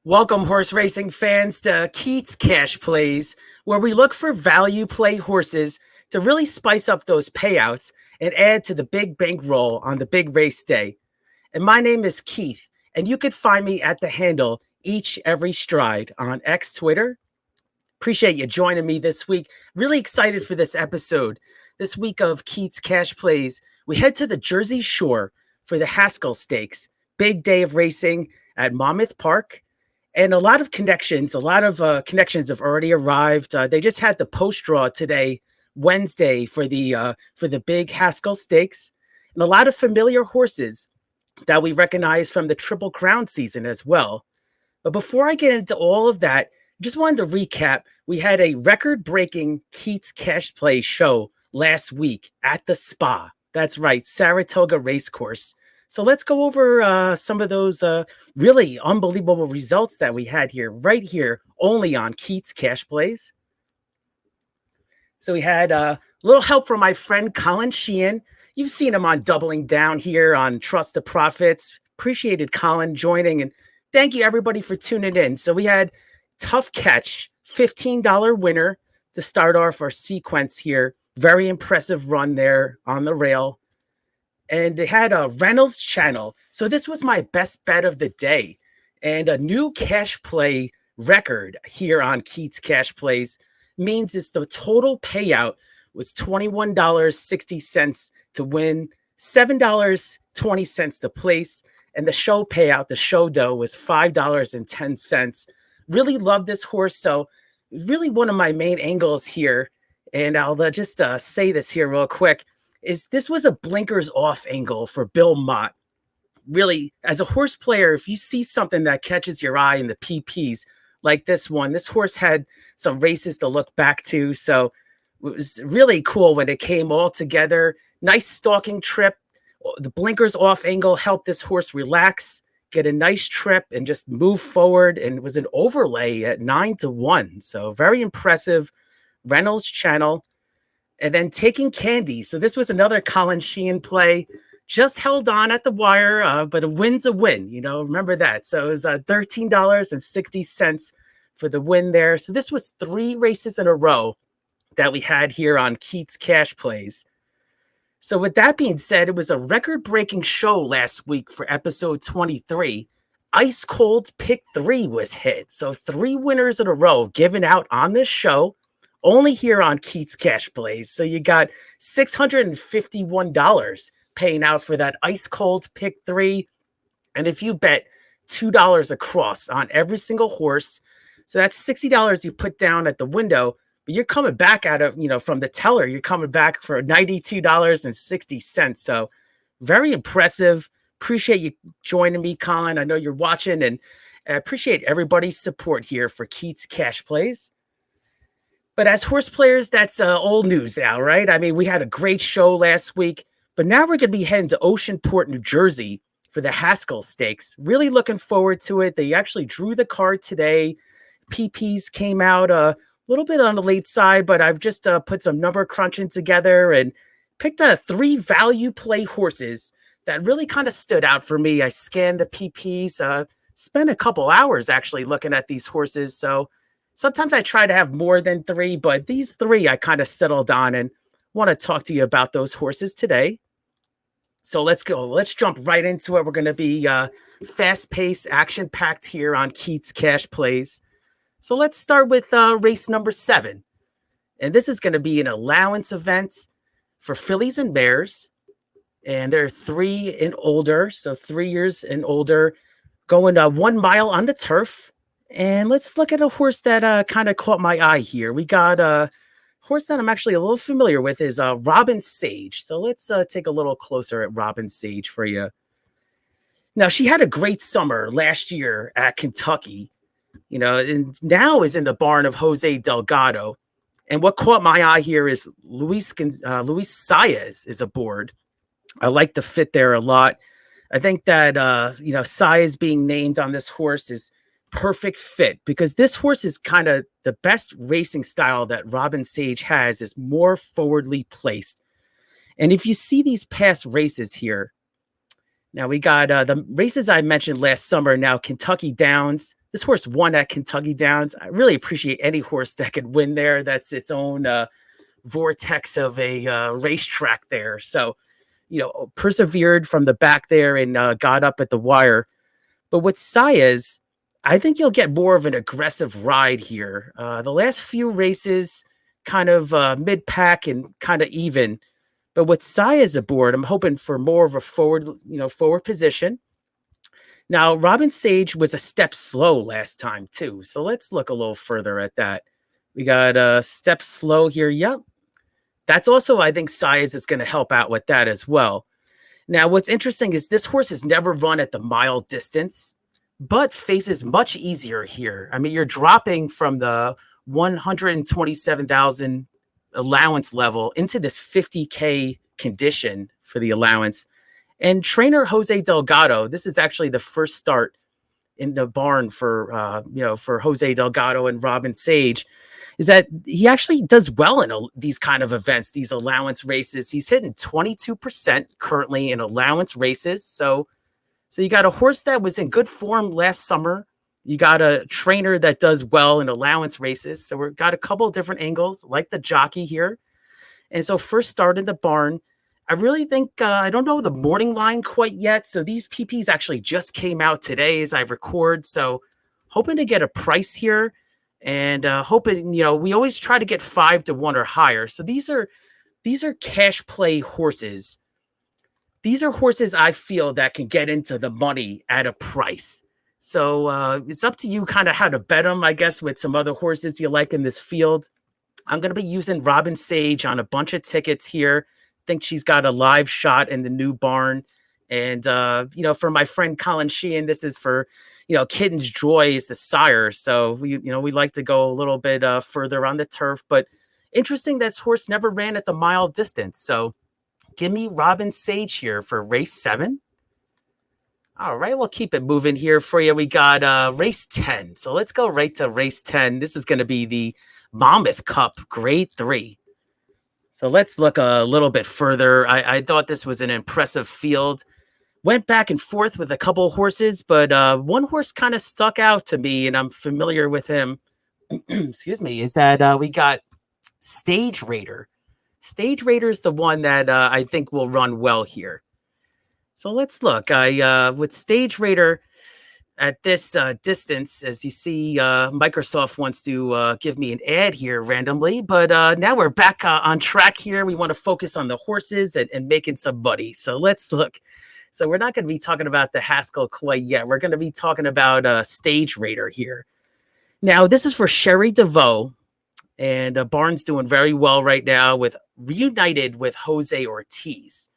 Welcome, horse racing fans, to Keats Cash Plays, where we look for value play horses to really spice up those payouts and add to the big bankroll on the big race day. And my name is Keith, and you could find me at the handle Each Every Stride on X Twitter. Appreciate you joining me this week. Really excited for this episode. This week of Keats Cash Plays, we head to the Jersey Shore for the Haskell Stakes. Big day of racing at Monmouth Park. And a lot of connections have already arrived. They just had the post draw today, Wednesday, for the big Haskell Stakes, and a lot of familiar horses that we recognize from the Triple Crown season as well. But before I get into all of that, I just wanted to recap. We had a record-breaking Keats Cash Play show last week at the Spa. That's right, Saratoga Racecourse. So let's go over some of those really unbelievable results that we had here, right here, only on Keats Cash Plays. So we had a little help from my friend Colin Sheehan. You've seen him on Doubling Down here on Trust the Profits. Appreciated Colin joining, and thank you everybody for tuning in. So we had Tough Catch, $15 winner to start off our sequence here. Very impressive run there on the rail. And they had a Reynolds Channel. So this was my best bet of the day. And a new cash play record here on Keats Cash Plays means it's the total payout was $21.60 to win, $7.20 to place. And the show payout, the show dough, was $5.10. Really love this horse. So really one of my main angles here. And I'll just say this here real quick. This was a blinkers off angle for Bill Mott. Really, as a horse player, if you see something that catches your eye in the PPs like this one, this horse had some races to look back to. So it was really cool when it came all together. Nice stalking trip. The blinkers off angle helped this horse relax, get a nice trip, and just move forward. And it was an overlay at 9-1. So very impressive. Reynolds Channel. And then Taking Candy. So this was another Colin Sheehan play. Just held on at the wire, but a win's a win. Remember that. So it was $13.60 for the win there. So this was 3 races in a row that we had here on Keats Cash Plays. So with that being said, it was a record-breaking show last week for episode 23. Ice Cold Pick 3 was hit. So 3 winners in a row given out on this show. Only here on Keats Cash Plays. So you got $651 paying out for that ice cold pick 3. And if you bet $2 across on every single horse, so that's $60 you put down at the window, but you're coming back out of, from the teller, you're coming back for $92.60. So very impressive. Appreciate you joining me, Colin. I know you're watching, and I appreciate everybody's support here for Keats Cash Plays. But as horse players, that's old news now, right? I mean, we had a great show last week, but now we're going to be heading to Oceanport, New Jersey for the Haskell Stakes. Really looking forward to it. They actually drew the card today. PPs came out a little bit on the late side, but I've just put some number crunching together and picked 3 value play horses that really kind of stood out for me. I scanned the PPs, spent a couple hours actually looking at these horses. So sometimes I try to have more than 3, but these 3 I kind of settled on and want to talk to you about those horses today. So let's go. Let's jump right into it. We're going to be fast-paced, action-packed here on Keats Cash Plays. So let's start with race number 7. And this is going to be an allowance event for fillies and mares. And they're 3 and older, so 3 years and older, going 1 mile on the turf. And let's look at a horse that kind of caught my eye here. We got a horse that I'm actually a little familiar with is Robin Sage. So let's take a little closer at Robin Sage for you. Now, she had a great summer last year at Kentucky, and now is in the barn of Jose Delgado. And what caught my eye here is Luis Saez is aboard. I like the fit there a lot. I think that, Saez being named on this horse is perfect fit because this horse is kind of the best racing style that Robin Sage has, is more forwardly placed. And if you see these past races here, Now we got the races I mentioned last summer. Now Kentucky Downs. This horse won at Kentucky Downs. I really appreciate any horse that could win there. That's its own vortex of a racetrack there. So, persevered from the back there and got up at the wire. But with Saez, I think you'll get more of an aggressive ride here. The last few races, kind of mid pack and kind of even. But with Saez aboard, I'm hoping for more of a forward position. Now, Robin Sage was a step slow last time too, so let's look a little further at that. We got a step slow here. Yep, that's also, I think, Saez is going to help out with that as well. Now, what's interesting is this horse has never run at the mile distance, but faces much easier here. I mean, you're dropping from the 127,000 allowance level into this 50K condition for the allowance. And trainer Jose Delgado, this is actually the first start in the barn for Jose Delgado and Robin Sage, is that he actually does well in these kind of events, these allowance races. He's hitting 22% currently in allowance races. So you got a horse that was in good form last summer. You got a trainer that does well in allowance races. So we've got a couple of different angles, like the jockey here. And so first start in the barn. I really think, I don't know the morning line quite yet. So these PPs actually just came out today as I record. So hoping to get a price here and hoping, we always try to get 5-1 or higher. So these are cash play horses. These are horses I feel that can get into the money at a price. So it's up to you kind of how to bet them, I guess, with some other horses you like in this field. I'm going to be using Robin Sage on a bunch of tickets here. Think she's got a live shot in the new barn. And, for my friend Colin Sheehan, this is for, Kitten's Joy is the sire. So, we like to go a little bit further on the turf. But interesting, this horse never ran at the mile distance. So give me Robin Sage here for race 7. All right, we'll keep it moving here for you. We got race 10. So let's go right to race 10. This is going to be the Monmouth Cup, grade 3. So let's look a little bit further. I thought this was an impressive field. Went back and forth with a couple of horses, but one horse kind of stuck out to me, and I'm familiar with him. Excuse me, is that we got Stage Raider. Stage Raider is the one that I think will run well here. So let's look. With Stage Raider at this distance, as you see, Microsoft wants to give me an ad here randomly, but now we're back on track here. We want to focus on the horses and making some money. So let's look. So we're not going to be talking about the Haskell quite yet. We're going to be talking about Stage Raider here. Now, this is for Sherry DeVoe, and Barnes doing very well right now with reunited with Jose Ortiz.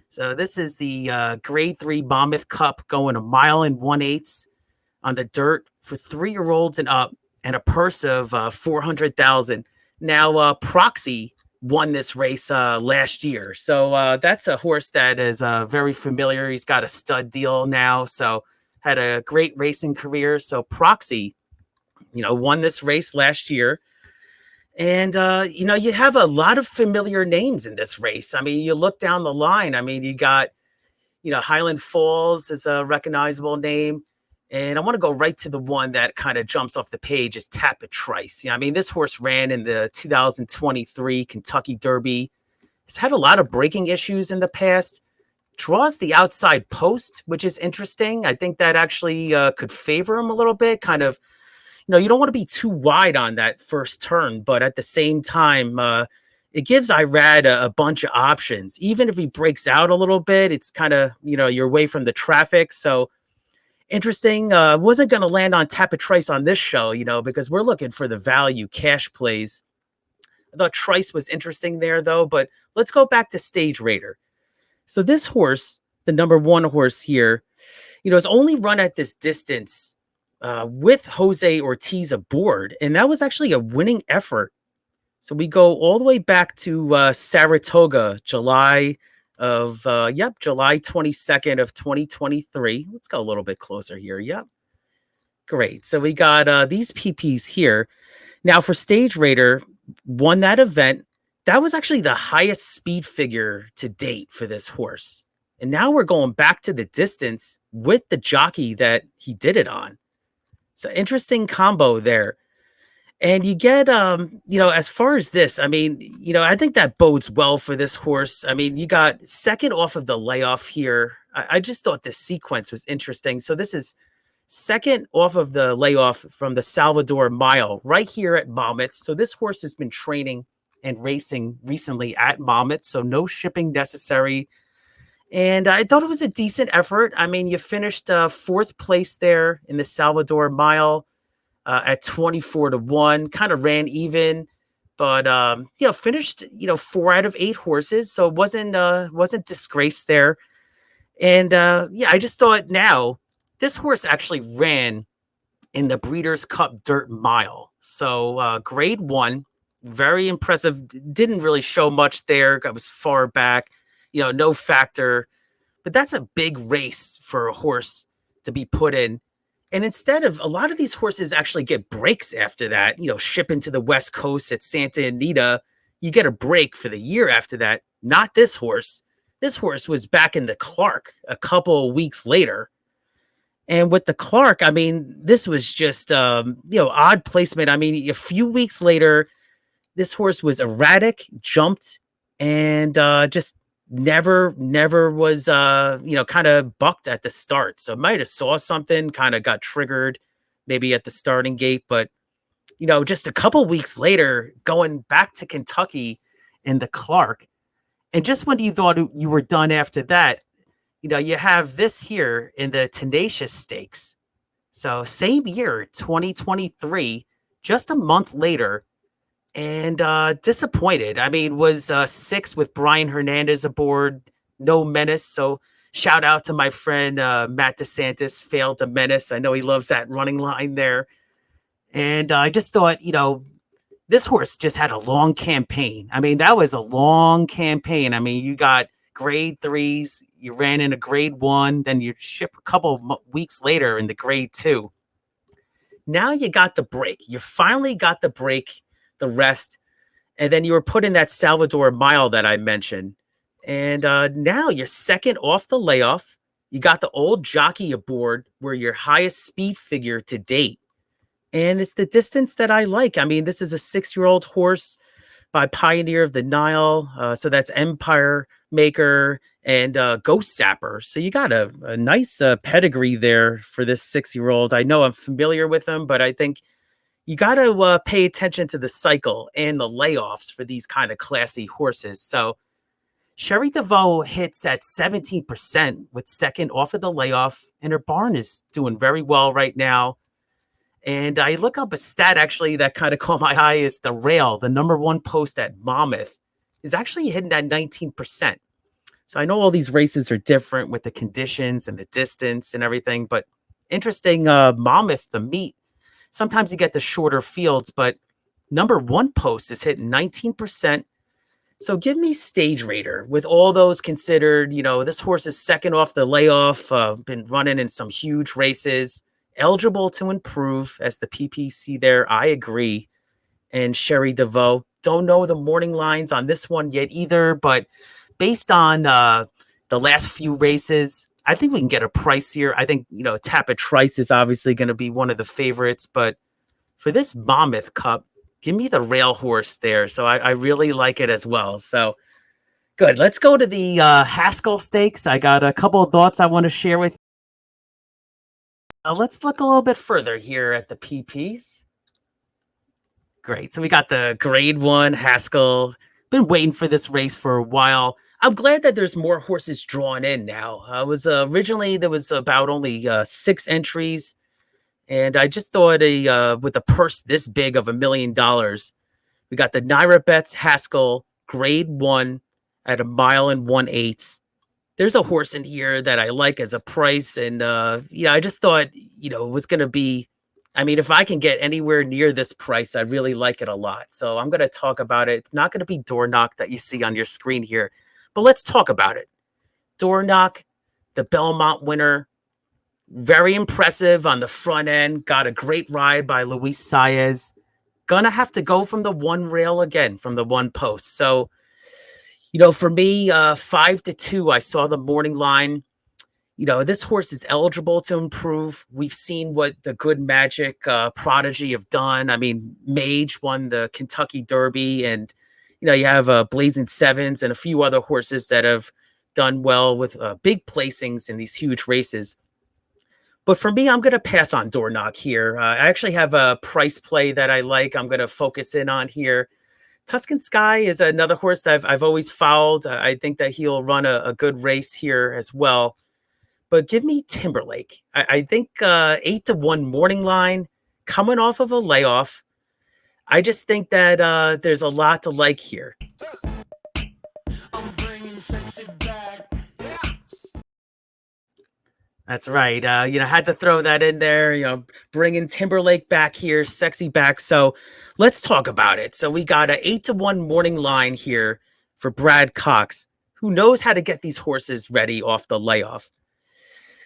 So this is the grade 3 Monmouth Cup going 1 1/8 on the dirt for 3-year-olds and up, and a purse of 400,000. Now, Proxy won this race last year, so that's a horse that is very familiar. He's got a stud deal now, so had a great racing career. So Proxy, won this race last year. And, you have a lot of familiar names in this race. I mean, you look down the line. I mean, you got, Highland Falls is a recognizable name. And I want to go right to the one that kind of jumps off the page is Tapit Trice. I mean, this horse ran in the 2023 Kentucky Derby. He's had a lot of braking issues in the past. Draws the outside post, which is interesting. I think that actually could favor him a little bit, kind of. You don't want to be too wide on that first turn, but at the same time, it gives Irad a bunch of options. Even if he breaks out a little bit, it's kind of, you're away from the traffic. So interesting. Wasn't going to land on Tapit Trice on this show, because we're looking for the value cash plays. I thought Trice was interesting there, though, but let's go back to Stage Raider. So this horse, the number 1 horse here, is only run at this distance with Jose Ortiz aboard, and that was actually a winning effort. So we go all the way back to Saratoga, July 22nd of 2023. Let's go a little bit closer here. Yep. Great. So we got these PPs here. Now for Stage Raider, won that event. That was actually the highest speed figure to date for this horse. And now we're going back to the distance with the jockey that he did it on. So interesting combo there. And you get, as far as this, I mean, I think that bodes well for this horse. I mean, you got second off of the layoff here. I just thought this sequence was interesting. So this is second off of the layoff from the Salvador Mile right here at Monmouth. So this horse has been training and racing recently at Monmouth. So no shipping necessary. And I thought it was a decent effort. I mean, you finished fourth place there in the Salvador Mile at 24-1, kind of ran even, but finished 4 out of 8 horses, so it wasn't disgraced there. And I just thought now this horse actually ran in the Breeders' Cup Dirt Mile, so grade 1, very impressive. Didn't really show much there. I was far back, no factor, but that's a big race for a horse to be put in. And instead of a lot of these horses actually get breaks after that, shipping to the West Coast at Santa Anita, you get a break for the year after that. Not this horse. This horse was back in the Clark a couple of weeks later. And with the Clark, I mean, this was just, odd placement. I mean, a few weeks later, this horse was erratic, jumped, and just never was kind of bucked at the start. So might have saw something, kind of got triggered maybe at the starting gate, but just a couple weeks later going back to Kentucky in the Clark, and just when you thought you were done after that, you have this here in the Tenacious Stakes. So same year, 2023, just a month later, and disappointed. I mean, was 6 with Brian Hernandez aboard, no menace. So shout out to my friend Matt DeSantis, failed to menace. I know he loves that running line there. And I just thought, this horse just had a long campaign. I mean, that was a long campaign. I mean, you got grade 3s, you ran in a grade 1, then you ship a couple weeks later in the grade 2. Now you got the break. You finally got the break, the rest, and then you were put in that Salvador Mile that I mentioned. And now you're second off the layoff. You got the old jockey aboard, where your highest speed figure to date. And it's the distance that I like. I mean, this is a 6-year-old horse by Pioneer of the Nile. So that's Empire Maker and Ghost Sapper. So you got a nice pedigree there for this 6-year-old. I know I'm familiar with him, but I think you got to pay attention to the cycle and the layoffs for these kind of classy horses. So Sherry DeVoe hits at 17% with second off of the layoff, and her barn is doing very well right now. And I look up a stat actually that kind of caught my eye is the rail, the number 1 post at Monmouth, is actually hitting at 19%. So I know all these races are different with the conditions and the distance and everything, but interesting Monmouth to meet. Sometimes you get the shorter fields, but number 1 post is hitting 19%. So give me Stage Raider with all those considered. This horse is second off the layoff, been running in some huge races, eligible to improve as the PPC there. I agree. And Sherry DeVoe, don't know the morning lines on this one yet either, but based on the last few races, I think we can get a price here. I think, Tapit Trice is obviously going to be one of the favorites, but for this Monmouth Cup, give me the rail horse there. So I really like it as well. So good. Let's go to the Haskell Stakes. I got a couple of thoughts I want to share with you. Let's look a little bit further here at the PPs. Great. So we got the grade 1 Haskell. Been waiting for this race for a while. I'm glad that there's more horses drawn in now. Was originally there was about only 6 entries, and I just thought with a purse this big of $1 million, we got the Naira Bets Haskell grade 1 at 1 1/8 miles. There's a horse in here that I like as a price, and I just thought it was going to be. I mean, if I can get anywhere near this price, I really like it a lot. So I'm going to talk about it. It's not going to be Door Knock that you see on your screen here, but let's talk about it. Door Knock, the Belmont winner, very impressive on the front end. Got a great ride by Luis Saez. Gonna have to go from the 1 rail again, from the 1 post. So, For me, 5-2, I saw the morning line. This horse is eligible to improve. We've seen what the Good Magic Prodigy have done. I mean, Mage won the Kentucky Derby, and you have Blazing Sevens and a few other horses that have done well with big placings in these huge races. But for me, I'm going to pass on Door here. I actually have a price play that I like. I'm going to focus in on here. Tuscan Sky is another horse that I've always followed. I think that he'll run a good race here as well. But give me Timberlake. I think 8-1 morning line coming off of a layoff. I just think that there's a lot to like here. I'm bringing sexy back. That's right. Had to throw that in there, bringing Timberlake back here, sexy back. So let's talk about it. So we got a 8-1 morning line here for Brad Cox, who knows how to get these horses ready off the layoff.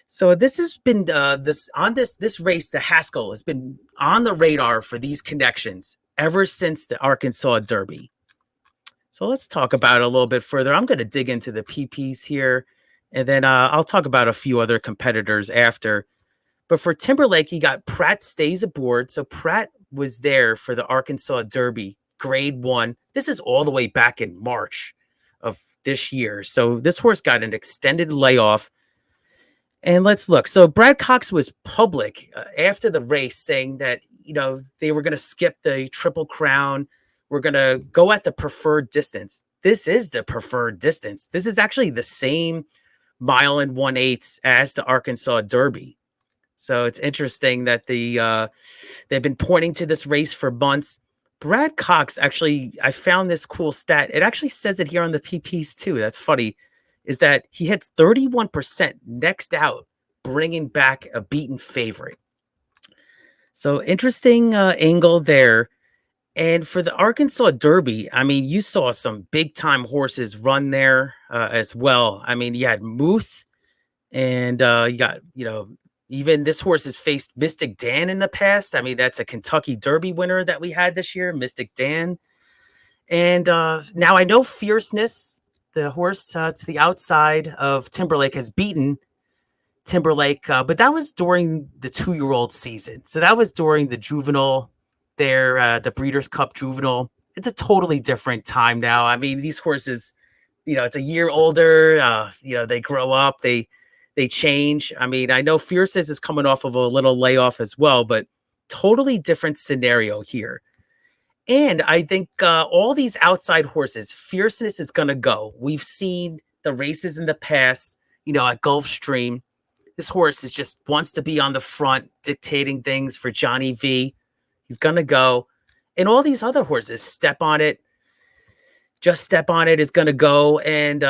So this has been this race, the Haskell has been on the radar for these connections ever since the Arkansas Derby. So let's talk about it a little bit further. I'm going to dig into the PPs here, and then I'll talk about a few other competitors after. But for Timberlake, he got Pratt stays aboard. So Pratt was there for the Arkansas Derby, grade 1. This is all the way back in March of this year. So this horse got an extended layoff. And let's look. So Brad Cox was public after the race saying that, they were going to skip the Triple Crown. We're going to go at the preferred distance. This is the preferred distance. This is actually the same 1 1/8 as the Arkansas Derby. So it's interesting that they've been pointing to this race for months. Brad Cox, actually, I found this cool stat. It actually says it here on the PPs too. That's funny. Is that he hits 31% next out, bringing back a beaten favorite. So interesting angle there. And for the Arkansas Derby, I mean, you saw some big time horses run there as well. I mean, you had Muth, and you got, even this horse has faced Mystic Dan in the past. I mean, that's a Kentucky Derby winner that we had this year, Mystic Dan. And now I know Fierceness, the horse to the outside of Timberlake, has beaten Timberlake, but that was during the 2-year-old season. So that was during the juvenile there, the Breeders' Cup Juvenile. It's a totally different time now. I mean, these horses, it's a year older. They grow up, they change. I mean, I know Fierceness is coming off of a little layoff as well, but totally different scenario here. And I think all these outside horses, Fierceness is going to go. We've seen the races in the past, at Gulfstream. This horse is just wants to be on the front, dictating things for Johnny V. He's going to go. And all these other horses, Step On It, Just Step On It is going to go. And,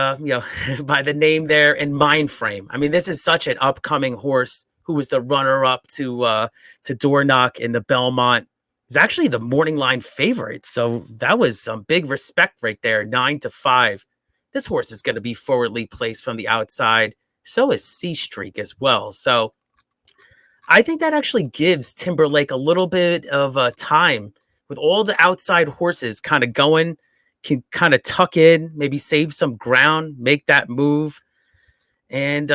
by the name there, and Mind Frame. I mean, this is such an upcoming horse who was the runner-up to Door Knock in the Belmont. Is actually the morning line favorite. So that was some big respect right there, 9-5. This horse is going to be forwardly placed from the outside. So is C Streak as well. So I think that actually gives Timberlake a little bit of time with all the outside horses kind of going, can kind of tuck in, maybe save some ground, make that move. And,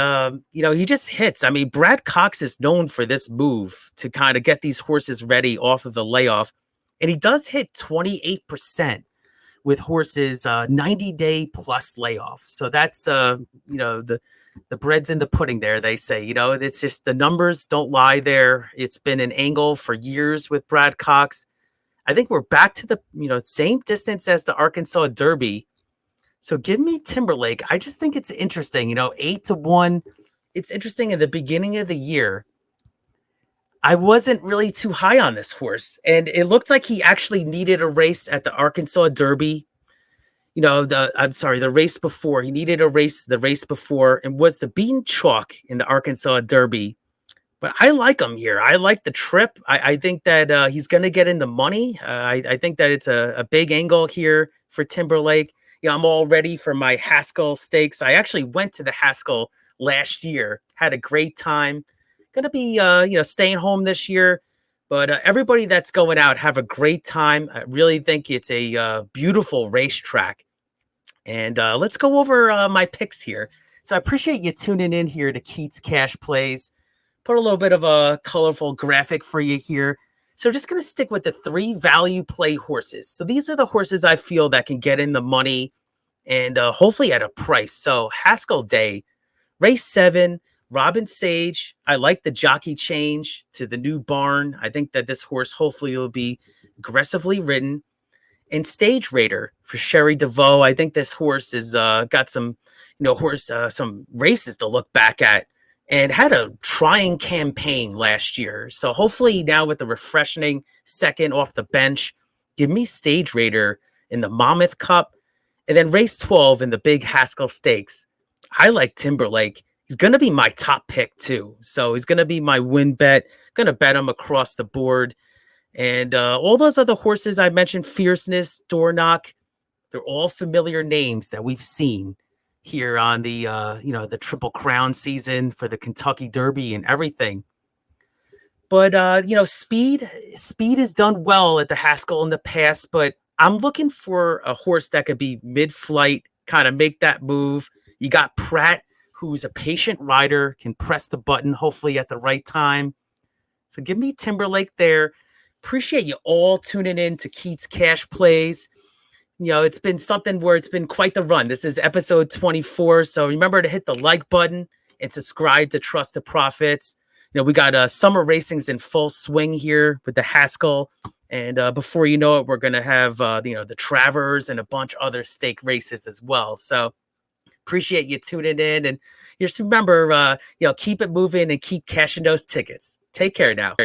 he just hits. I mean, Brad Cox is known for this move to kind of get these horses ready off of the layoff. And he does hit 28% with horses 90-day plus layoff. So that's, the bread's in the pudding there, they say. It's just the numbers don't lie there. It's been an angle for years with Brad Cox. I think we're back to the, same distance as the Arkansas Derby. So give me Timberlake. I just think it's interesting, 8-1. It's interesting in the beginning of the year. I wasn't really too high on this horse, and it looked like he actually needed a race at the Arkansas Derby. The race before. He needed the race before, and was the beaten chalk in the Arkansas Derby. But I like him here. I like the trip. I think that he's going to get in the money. I think that it's a big angle here for Timberlake. I'm all ready for my Haskell Stakes. I actually went to the Haskell last year, had a great time. Going to be, staying home this year. But everybody that's going out, have a great time. I really think it's a beautiful racetrack. And let's go over my picks here. So I appreciate you tuning in here to Keats Cash Plays. Put a little bit of a colorful graphic for you here. So just going to stick with the 3 value play horses. So these are the horses I feel that can get in the money and hopefully at a price. So Haskell Day, race 7, Robin Sage. I like the jockey change to the new barn. I think that this horse hopefully will be aggressively ridden. And Stage Raider for Sherry DeVoe. I think this horse is got some, some races to look back at and had a trying campaign last year. So hopefully now with the refreshing second off the bench, give me Stage Raider in the Monmouth Cup. And then race 12 in the big Haskell Stakes. I like Timberlake. He's going to be my top pick too. So he's going to be my win bet. Going to bet him across the board. And all those other horses I mentioned, Fierceness, Door-Knock, they're all familiar names that we've seen here on the, the Triple Crown season for the Kentucky Derby and everything. But, Speed has done well at the Haskell in the past, but I'm looking for a horse that could be mid-flight, kind of make that move. You got Pratt, who's a patient rider, can press the button, hopefully at the right time. So give me Timberlake there. Appreciate you all tuning in to Keats Cash Plays. It's been something where it's been quite the run. This is episode 24. So remember to hit the like button and subscribe to Trust the Profits. We got summer racings in full swing here with the Haskell. And before you know it, we're going to have, the Travers and a bunch of other stake races as well. So appreciate you tuning in. And just remember, keep it moving and keep cashing those tickets. Take care now.